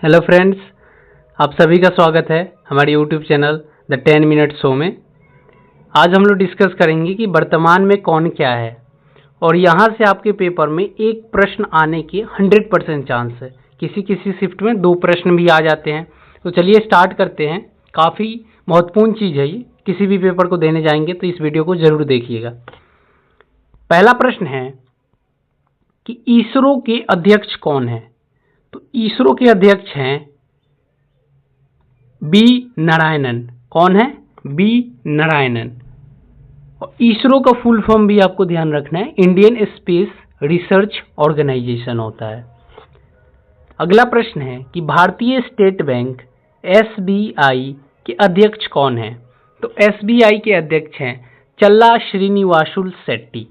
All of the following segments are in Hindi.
हेलो फ्रेंड्स, आप सभी का स्वागत है हमारे YouTube channel the 10 minute show में। आज हम लोग डिस्कस करेंगे कि वर्तमान में कौन क्या है और यहाँ से आपके पेपर में एक प्रश्न आने की 100% चांस है। किसी किसी शिफ्ट में 2 प्रश्न भी आ जाते हैं। तो चलिए स्टार्ट करते हैं। काफ़ी महत्वपूर्ण चीज़ है ये, किसी भी पेपर को देने जाएंगे तो इस वीडियो को ज़रूर देखिएगा। पहला प्रश्न है कि इसरो के अध्यक्ष कौन है। तो इसरो के अध्यक्ष हैं बी नारायणन। कौन है? बी नारायणन। और इसरो का फुल फॉर्म भी आपको ध्यान रखना है, इंडियन स्पेस रिसर्च ऑर्गेनाइजेशन होता है। अगला प्रश्न है कि भारतीय स्टेट बैंक एसबीआई के अध्यक्ष कौन है। तो एसबीआई के अध्यक्ष हैं चल्ला श्रीनिवासुलु शेट्टी।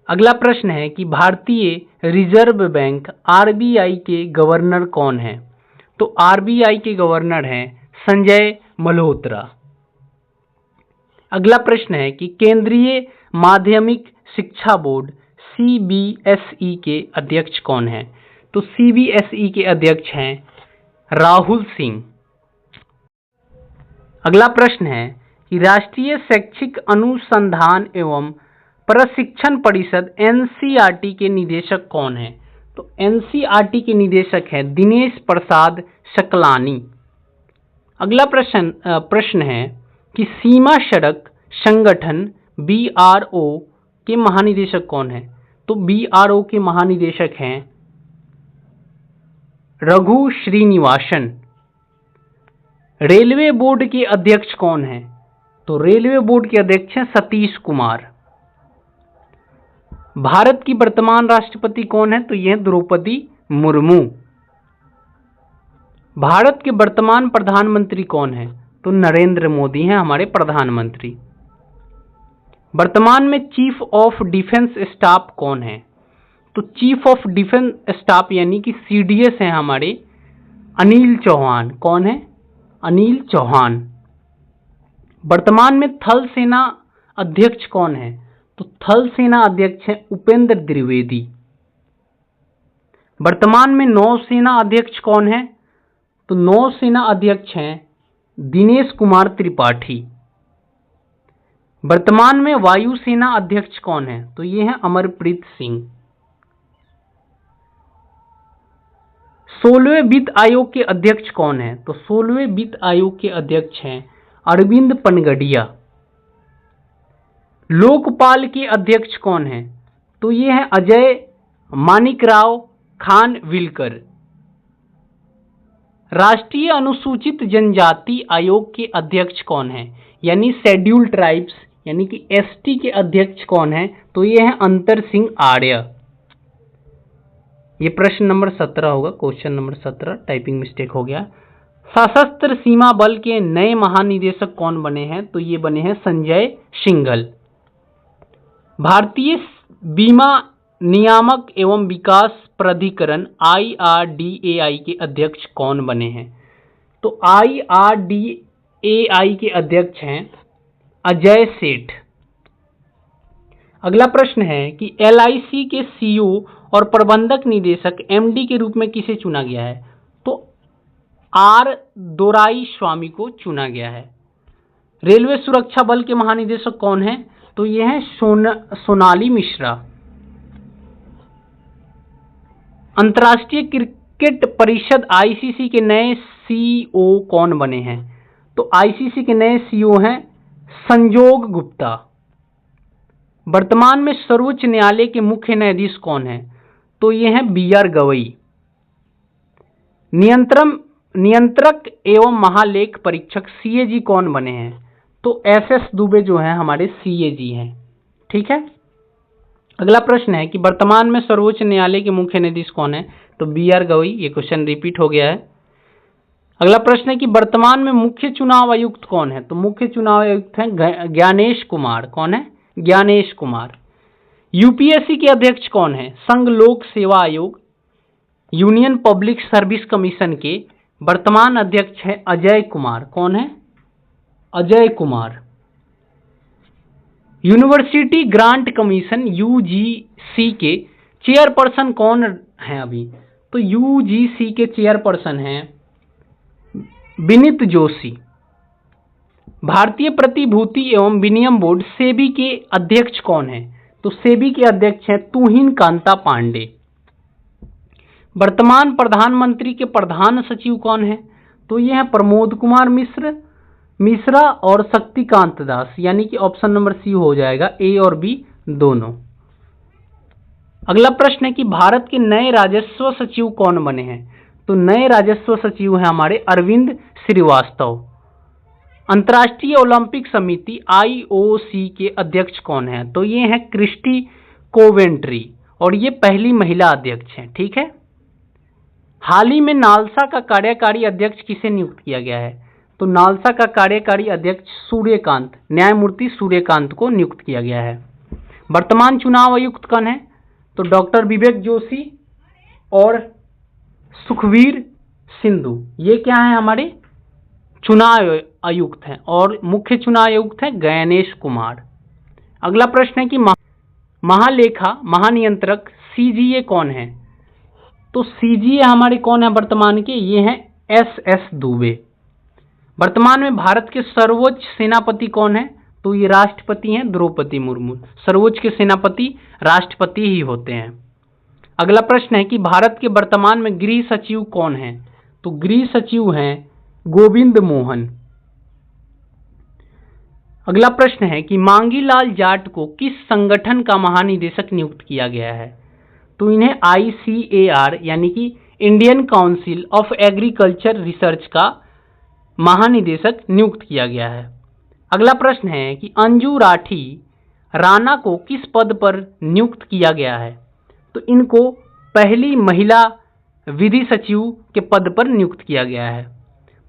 अगला प्रश्न है कि भारतीय रिजर्व बैंक आरबीआई के गवर्नर कौन है। तो आरबीआई के गवर्नर हैं संजय मल्होत्रा। अगला प्रश्न है कि केंद्रीय माध्यमिक शिक्षा बोर्ड सीबीएसई के अध्यक्ष कौन है। तो सीबीएसई के अध्यक्ष हैं राहुल सिंह। अगला प्रश्न है कि राष्ट्रीय शैक्षिक अनुसंधान एवं प्रशिक्षण परिषद एनसीईआरटी के निदेशक कौन है। तो एनसीईआरटी के निदेशक हैं दिनेश प्रसाद सकलानी। अगला प्रश्न है कि सीमा सड़क संगठन बीआरओ के महानिदेशक कौन है। तो बीआरओ के महानिदेशक हैं रघु श्रीनिवासन। रेलवे बोर्ड के अध्यक्ष कौन है। तो रेलवे बोर्ड के अध्यक्ष हैं सतीश कुमार। भारत की वर्तमान राष्ट्रपति कौन है। तो यह द्रौपदी मुर्मू। भारत के वर्तमान प्रधानमंत्री कौन है। तो नरेंद्र मोदी हैं हमारे प्रधानमंत्री। वर्तमान में चीफ ऑफ डिफेंस स्टाफ कौन है। तो चीफ ऑफ डिफेंस स्टाफ यानी कि सीडीएस हैं हमारे अनिल चौहान। कौन है? अनिल चौहान। वर्तमान में थल सेना अध्यक्ष कौन है। तो थल सेना अध्यक्ष है उपेंद्र द्विवेदी। वर्तमान में नौसेना अध्यक्ष कौन है। तो नौसेना अध्यक्ष हैं दिनेश कुमार त्रिपाठी। वर्तमान में वायुसेना अध्यक्ष कौन है। तो ये है अमरप्रीत सिंह। 16वें वित्त आयोग के अध्यक्ष कौन है। तो 16वें वित्त आयोग के अध्यक्ष हैं अरविंद पनगड़िया। लोकपाल के अध्यक्ष कौन है। तो ये है अजय मानिकराव खानविलकर। राष्ट्रीय अनुसूचित जनजाति आयोग के अध्यक्ष कौन है, यानी शेड्यूल्ड ट्राइब्स यानी कि एसटी के अध्यक्ष कौन है। तो ये है अंतर सिंह आर्य। ये प्रश्न नंबर 17 होगा, क्वेश्चन नंबर 17। टाइपिंग मिस्टेक हो गया। सशस्त्र सीमा बल के नए महानिदेशक कौन बने हैं। तो ये बने हैं संजय सिंघल। भारतीय बीमा नियामक एवं विकास प्राधिकरण IRDAI के अध्यक्ष कौन बने हैं। तो IRDAI के अध्यक्ष हैं अजय सेठ। अगला प्रश्न है कि LIC के CEO और प्रबंधक निदेशक MD के रूप में किसे चुना गया है। तो R दोराईस्वामी को चुना गया है। रेलवे सुरक्षा बल के महानिदेशक कौन है। तो ये है सोनाली मिश्रा। अंतर्राष्ट्रीय क्रिकेट परिषद ICC के नए CEO कौन बने हैं। तो ICC के नए CEO हैं संजोग गुप्ता। वर्तमान में सर्वोच्च न्यायालय के मुख्य न्यायाधीश कौन है। तो ये हैं BR गवई। नियंत्रक एवं महालेख परीक्षक CAG कौन बने हैं। तो SS दुबे जो हैं हमारे CAG हैं। ठीक है। अगला प्रश्न है कि वर्तमान में सर्वोच्च न्यायालय के मुख्य न्यायाधीश कौन है। तो BR गवई। ये क्वेश्चन रिपीट हो गया है। अगला प्रश्न है कि वर्तमान में मुख्य चुनाव आयुक्त कौन है। तो मुख्य चुनाव आयुक्त हैं ज्ञानेश कुमार। कौन है? ज्ञानेश कुमार। यूपीएससी के अध्यक्ष कौन है। संघ लोक सेवा आयोग यूनियन पब्लिक सर्विस कमीशन के वर्तमान अध्यक्ष है अजय कुमार। कौन है? Ajay Kumar. University grant commission UGC के चेयरपर्सन कौन हैं अभी। तो यूजीसी के चेयरपर्सन हैं विनीत जोशी। भारतीय प्रतिभूति एवं विनिमय बोर्ड सेबी के अध्यक्ष कौन है? तो सेबी के अध्यक्ष हैं तुहिन कांता पांडे। वर्तमान प्रधानमंत्री के प्रधान सचिव कौन है? तो ये हैं प्रमोद कुमार मिश्रा और शक्तिकांत दास, यानी कि ऑप्शन नंबर सी हो जाएगा, ए और बी दोनों। अगला प्रश्न है कि भारत के नए राजस्व सचिव कौन बने हैं? तो नए राजस्व सचिव हैं हमारे अरविंद श्रीवास्तव। अंतर्राष्ट्रीय ओलंपिक समिति IOC के अध्यक्ष कौन है? तो ये हैं क्रिस्टी कोवेंट्री और ये पहली महिला अध्यक्ष हैं। ठीक है। हाल ही में नालसा का कार्यकारी अध्यक्ष किसे नियुक्त किया गया है? तो नालसा का कार्यकारी अध्यक्ष न्यायमूर्ति सूर्यकांत को नियुक्त किया गया है। वर्तमान चुनाव आयुक्त कौन है? तो डॉक्टर विवेक जोशी और सुखवीर सिंधु, ये क्या है हमारे चुनाव आयुक्त हैं, और मुख्य चुनाव आयुक्त हैं गणेश कुमार। अगला प्रश्न है कि महालेखा महानियंत्रक CGA कौन है? तो CGA हमारे कौन है वर्तमान के? ये हैं SS दुबे। वर्तमान में भारत के सर्वोच्च सेनापति कौन है? तो ये राष्ट्रपति हैं द्रौपदी मुर्मू। सर्वोच्च के सेनापति राष्ट्रपति ही होते हैं। अगला प्रश्न है कि भारत के वर्तमान में गृह सचिव कौन है? तो गृह सचिव हैं गोविंद मोहन। अगला प्रश्न है कि मांगीलाल जाट को किस संगठन का महानिदेशक नियुक्त किया गया है? तो इन्हें ICAR यानी कि Indian council of agriculture research का महानिदेशक नियुक्त किया गया है। अगला प्रश्न है कि अंजू राणा को किस पद पर नियुक्त किया गया है? तो इनको पहली महिला विधि सचिव के पद पर नियुक्त किया गया है।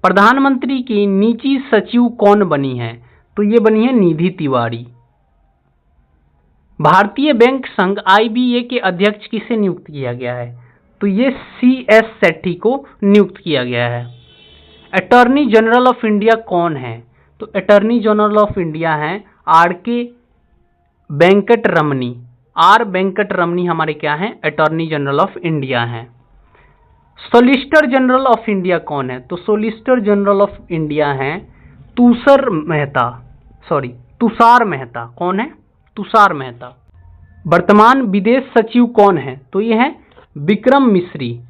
प्रधानमंत्री की निजी सचिव कौन बनी है? तो ये बनी है निधि तिवारी। भारतीय बैंक संघ IBA के अध्यक्ष किसे नियुक्त किया गया है? तो ये CS सेठी को नियुक्त किया गया है। अटॉर्नी जनरल ऑफ इंडिया कौन है? तो अटॉर्नी जनरल ऑफ इंडिया हैं RK वेंकटरमनी। R वेंकटरमनी हमारे क्या हैं? अटॉर्नी जनरल ऑफ इंडिया हैं। सॉलिसिटर जनरल ऑफ इंडिया कौन है? तो सॉलिसिटर जनरल ऑफ इंडिया हैं तुषार मेहता। कौन है? तुषार मेहता। वर्तमान विदेश सचिव कौन है? तो ये है विक्रम मिश्री।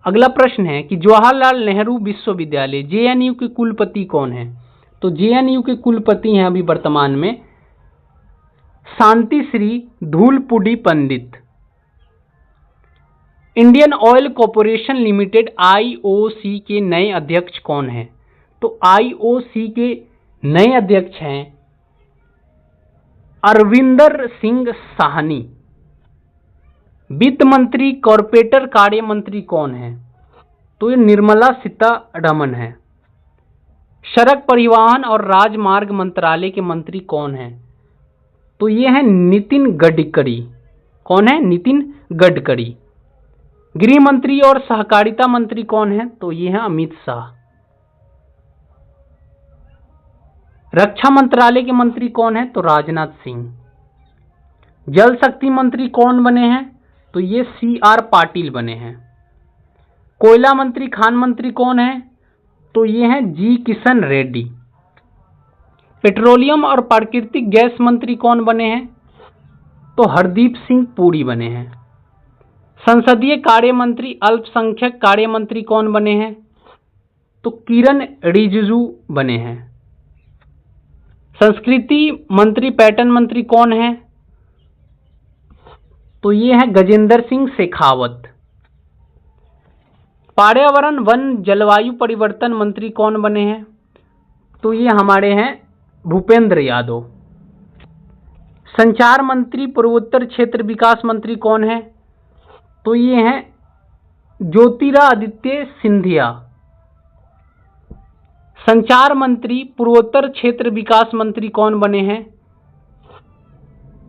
अगला प्रश्न है कि जवाहरलाल नेहरू विश्वविद्यालय JNU के कुलपति कौन है? तो JNU के कुलपति हैं अभी वर्तमान में Shanti Shri Dhulipudi Pandit. Indian oil corporation limited IOC के नए अध्यक्ष कौन है? तो IOC के नए अध्यक्ष हैं अरविंदर सिंह साहनी। वित्त मंत्री कॉरपोरेटर कार्य मंत्री कौन है? तो ये निर्मला सीतारमण है। सड़क परिवहन और राजमार्ग मंत्रालय के मंत्री कौन है? तो ये है नितिन गडकरी। कौन है? नितिन गडकरी। गृह मंत्री और सहकारिता मंत्री कौन है? तो ये है अमित शाह। रक्षा मंत्रालय के मंत्री कौन है? तो राजनाथ सिंह। जल शक्ति मंत्री कौन बने हैं? तो ये CR पाटिल बने हैं। कोयला मंत्री खान मंत्री कौन है? तो ये हैं G किशन रेड्डी। पेट्रोलियम और प्राकृतिक गैस मंत्री कौन बने हैं? तो हरदीप सिंह पुरी बने हैं। संसदीय कार्य मंत्री अल्पसंख्यक कार्य मंत्री कौन बने हैं? तो किरण रिजिजू बने हैं। संस्कृति मंत्री पर्यटन मंत्री कौन है? तो ये है गजेंद्र सिंह शेखावत। पर्यावरण वन जलवायु परिवर्तन मंत्री कौन बने हैं? तो ये हमारे हैं भूपेंद्र यादव। संचार मंत्री पूर्वोत्तर क्षेत्र विकास मंत्री कौन है? तो ये हैं ज्योतिरादित्य सिंधिया। संचार मंत्री पूर्वोत्तर क्षेत्र विकास मंत्री कौन बने हैं?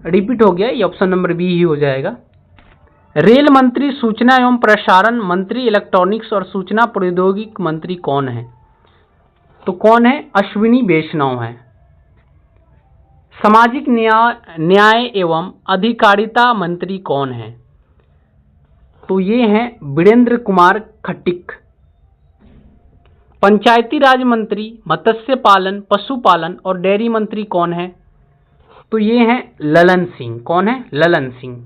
रिपीट हो गया, ये ऑप्शन नंबर बी ही हो जाएगा। रेल मंत्री सूचना एवं प्रसारण मंत्री इलेक्ट्रॉनिक्स और सूचना प्रौद्योगिकी मंत्री कौन है? तो कौन है? अश्विनी वैष्णव है। सामाजिक न्याय एवं अधिकारिता मंत्री कौन है? तो ये हैं वीरेंद्र कुमार खट्टिक। पंचायती राज मंत्री, मत्स्य पालन, पशुपालन और डेयरी मंत्री कौन है? तो ये हैं ललन सिंह। कौन है? ललन सिंह।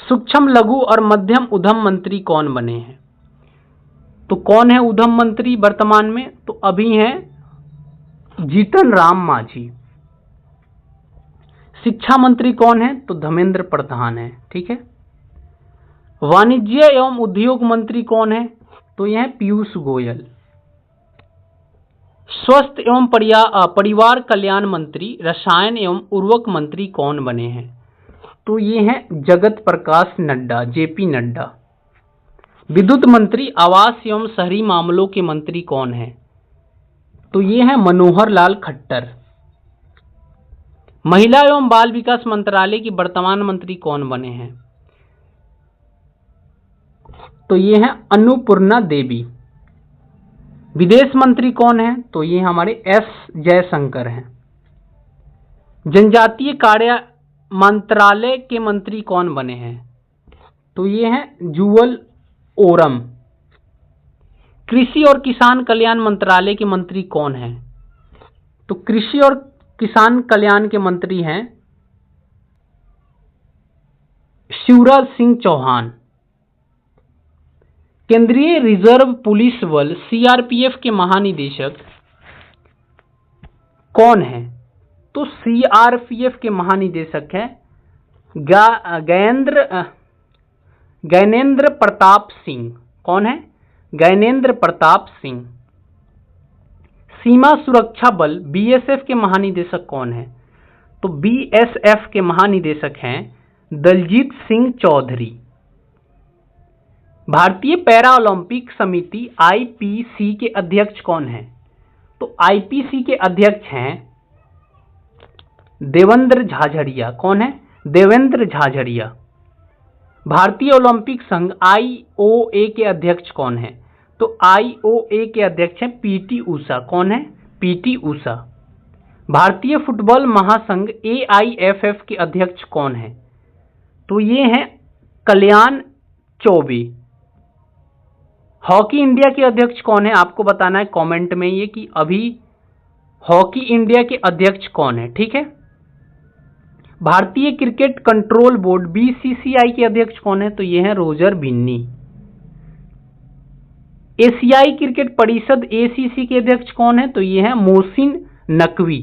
सूक्ष्म लघु और मध्यम उद्यम मंत्री कौन बने हैं? तो कौन है उद्यम मंत्री वर्तमान में? तो अभी हैं जीतन राम मांझी। शिक्षा मंत्री कौन है? तो धर्मेंद्र प्रधान है। ठीक है। वाणिज्य एवं उद्योग मंत्री कौन है? तो यह है पीयूष गोयल। स्वास्थ्य एवं परिवार कल्याण मंत्री, रसायन एवं उर्वरक मंत्री कौन बने हैं? तो ये हैं जगत प्रकाश नड्डा, जेपी नड्डा। विद्युत मंत्री, आवास एवं शहरी मामलों के मंत्री कौन है? तो ये हैं मनोहर लाल खट्टर। महिला एवं बाल विकास मंत्रालय की वर्तमान मंत्री कौन बने हैं? तो ये हैं अन्नपूर्णा देवी। विदेश मंत्री कौन है? तो ये हमारे एस जयशंकर हैं। जनजातीय कार्य मंत्रालय के मंत्री कौन बने हैं? तो ये हैं जुअल ओरम। कृषि और किसान कल्याण मंत्रालय के मंत्री कौन हैं? तो कृषि और किसान कल्याण के मंत्री हैं शिवराज सिंह चौहान। केंद्रीय रिजर्व पुलिस बल सीआरपीएफ के महानिदेशक कौन है? तो सीआरपीएफ के महानिदेशक हैं ज्ञानेंद्र प्रताप सिंह। कौन है? ज्ञानेंद्र प्रताप सिंह। सीमा सुरक्षा बल बीएसएफ के महानिदेशक कौन है? तो बीएसएफ के महानिदेशक हैं दलजीत सिंह चौधरी। भारतीय पैरा ओलंपिक समिति आईपीसी के अध्यक्ष कौन है? तो आईपीसी के अध्यक्ष हैं देवेंद्र झाझड़िया। कौन है? देवेंद्र झाझड़िया। भारतीय ओलंपिक संघ आईओए के अध्यक्ष कौन है? तो आईओए के अध्यक्ष हैं पीटी उषा। कौन है? पीटी उषा। भारतीय फुटबॉल महासंघ एआईएफएफ के अध्यक्ष कौन है? तो ये हैं कल्याण चौबे। हॉकी इंडिया के अध्यक्ष कौन है? आपको बताना है कमेंट में ये कि अभी हॉकी इंडिया के अध्यक्ष कौन है। ठीक है। भारतीय क्रिकेट कंट्रोल बोर्ड बीसीसीआई के अध्यक्ष कौन है? तो ये हैं रोजर बिन्नी। एशियाई क्रिकेट परिषद एसीसी के अध्यक्ष कौन है? तो ये हैं मोहसिन नकवी।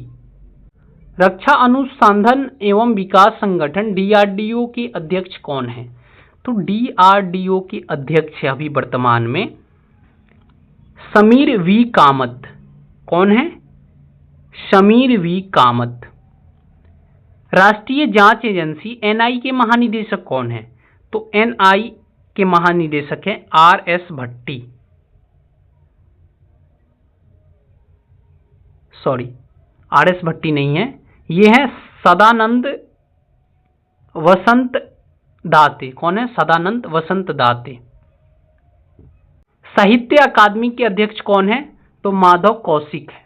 रक्षा अनुसंधान एवं विकास संगठन डीआरडीओ के अध्यक्ष कौन है? तो डीआरडीओ के अध्यक्ष अभी वर्तमान में समीर वी कामत। कौन है? समीर वी कामत। राष्ट्रीय जांच एजेंसी एनआई के महानिदेशक कौन है? तो एनआई के महानिदेशक हैं आरएस भट्टी। सॉरी, आरएस भट्टी नहीं है, ये है सदानंद वसंत दाते। कौन है? सदानंद वसंत दाते। साहित्य अकादमी के अध्यक्ष कौन है? तो माधव कौशिक है।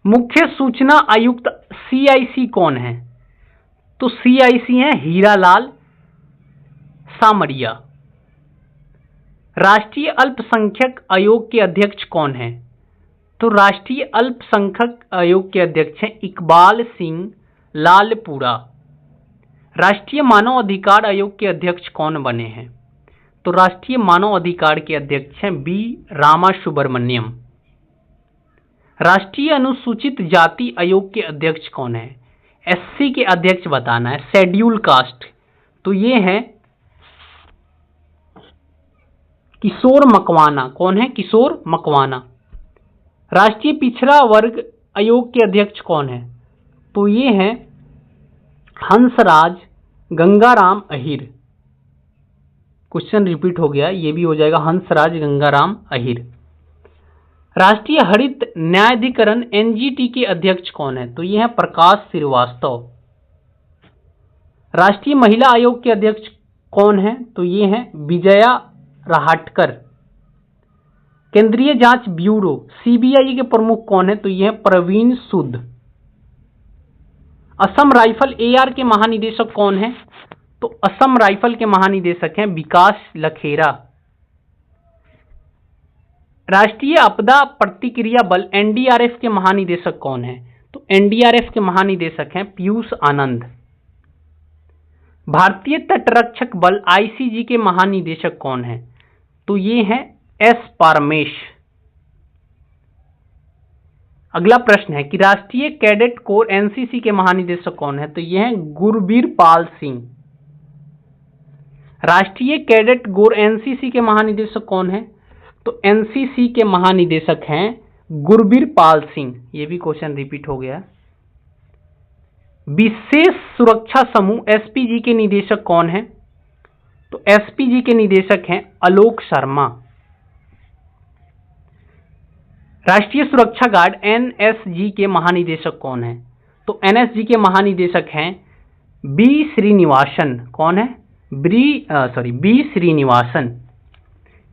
मुख्य सूचना आयुक्त सीआईसी कौन है? तो सीआईसी है हीरालाल सामरिया। राष्ट्रीय अल्पसंख्यक आयोग के अध्यक्ष कौन है? तो राष्ट्रीय अल्पसंख्यक आयोग के अध्यक्ष हैं इकबाल सिंह लालपुरा। राष्ट्रीय मानव अधिकार आयोग के अध्यक्ष कौन बने हैं? तो राष्ट्रीय मानव अधिकार के अध्यक्ष हैं बी रामासुब्रमण्यम। राष्ट्रीय अनुसूचित जाति आयोग के अध्यक्ष कौन है? एससी के अध्यक्ष बताना है, शेड्यूल कास्ट। तो ये है किशोर मकवाना। कौन है? किशोर मकवाना। राष्ट्रीय पिछड़ा वर्ग आयोग के अध्यक्ष कौन है? तो ये है हंसराज गंगाराम अहिर। क्वेश्चन रिपीट हो गया, ये भी हो जाएगा हंसराज गंगाराम अहिर। राष्ट्रीय हरित न्यायाधिकरण एनजीटी के अध्यक्ष कौन है? तो ये है प्रकाश श्रीवास्तव। राष्ट्रीय महिला आयोग के अध्यक्ष कौन है? तो ये है विजया राहटकर। केंद्रीय जांच ब्यूरो सीबीआई के प्रमुख कौन है? तो ये है प्रवीण सूद। असम राइफल एआर के महानिदेशक कौन है? तो असम राइफल के महानिदेशक हैं विकास लखेरा। राष्ट्रीय आपदा प्रतिक्रिया बल एनडीआरएफ के महानिदेशक कौन है? तो एनडीआरएफ के महानिदेशक हैं पीयूष आनंद। भारतीय तटरक्षक बल आईसीजी के महानिदेशक कौन है? तो ये हैं एस पारमेश। अगला प्रश्न है कि राष्ट्रीय कैडेट कोर एनसीसी के महानिदेशक कौन है? तो ये हैं गुरबीर पाल सिंह। राष्ट्रीय कैडेट कोर एनसीसी के महानिदेशक कौन है? तो एनसीसी के महानिदेशक हैं गुरबीर पाल सिंह। ये भी क्वेश्चन रिपीट हो गया। विशेष सुरक्षा समूह एसपीजी के निदेशक कौन है? तो एसपीजी के निदेशक हैं आलोक शर्मा। राष्ट्रीय सुरक्षा गार्ड एनएसजी के महानिदेशक कौन है? तो एनएसजी के महानिदेशक हैं बी श्रीनिवासन। कौन है? बी श्रीनिवासन।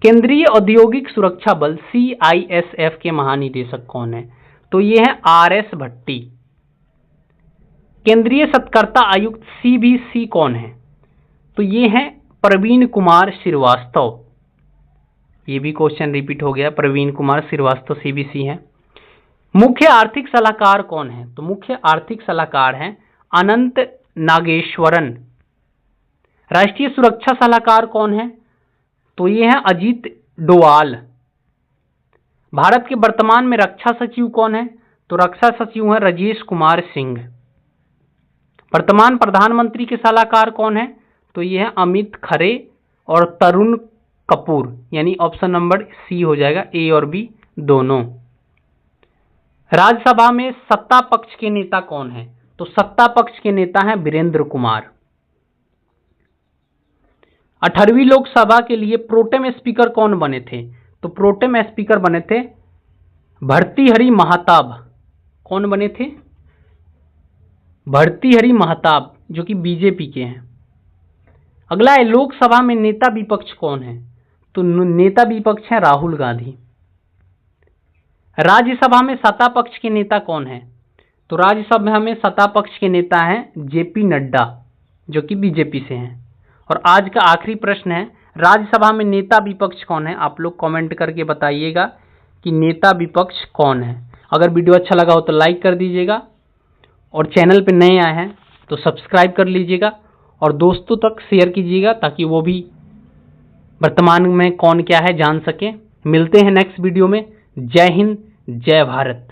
केंद्रीय औद्योगिक सुरक्षा बल सीआईएसएफ के महानिदेशक कौन है? तो ये है आरएस भट्टी। केंद्रीय सतर्कता आयुक्त सीबीसी कौन है? तो ये हैं प्रवीण कुमार श्रीवास्तव। ये भी क्वेश्चन रिपीट हो गया। प्रवीण कुमार श्रीवास्तव सीबीसी हैं। मुख्य आर्थिक सलाहकार कौन है? तो मुख्य आर्थिक सलाहकार हैं अनंत नागेश्वरन। राष्ट्रीय सुरक्षा सलाहकार कौन है? तो ये हैं अजीत डोवाल। भारत के वर्तमान में रक्षा सचिव कौन है? तो रक्षा सचिव हैं राजेश कुमार सिंह। वर्तमान प्रधानमंत्री के सलाहकार कौन है? तो ये है अमित खरे और तरुण कपूर। यानी ऑप्शन नंबर सी हो जाएगा, ए और बी दोनों। राज्यसभा में सत्ता पक्ष के नेता कौन है? तो सत्ता पक्ष के नेता हैं वीरेंद्र कुमार। 18वीं लोकसभा के लिए प्रोटेम स्पीकर कौन बने थे? तो प्रोटेम स्पीकर बने थे भर्तृहरि महताब। कौन बने थे? भर्तृहरि महताब, जो कि बीजेपी के हैं। अगला है लोकसभा में नेता विपक्ष कौन है? तो नेता विपक्ष है राहुल गांधी। राज्यसभा में सत्ता पक्ष के नेता कौन है? तो राज्यसभा में सत्ता पक्ष के नेता हैं जेपी नड्डा, जो कि बीजेपी से हैं। और आज का आखिरी प्रश्न है, राज्यसभा में नेता विपक्ष कौन है? आप लोग कमेंट करके बताइएगा कि नेता विपक्ष कौन है। अगर वीडियो अच्छा लगा हो तो लाइक कर दीजिएगा, और चैनल पे नए आए हैं तो सब्सक्राइब कर लीजिएगा, और दोस्तों तक शेयर कीजिएगा ताकि वो भी वर्तमान में कौन क्या है जान सके। मिलते हैं नेक्स्ट वीडियो में। जय हिंद, जय भारत।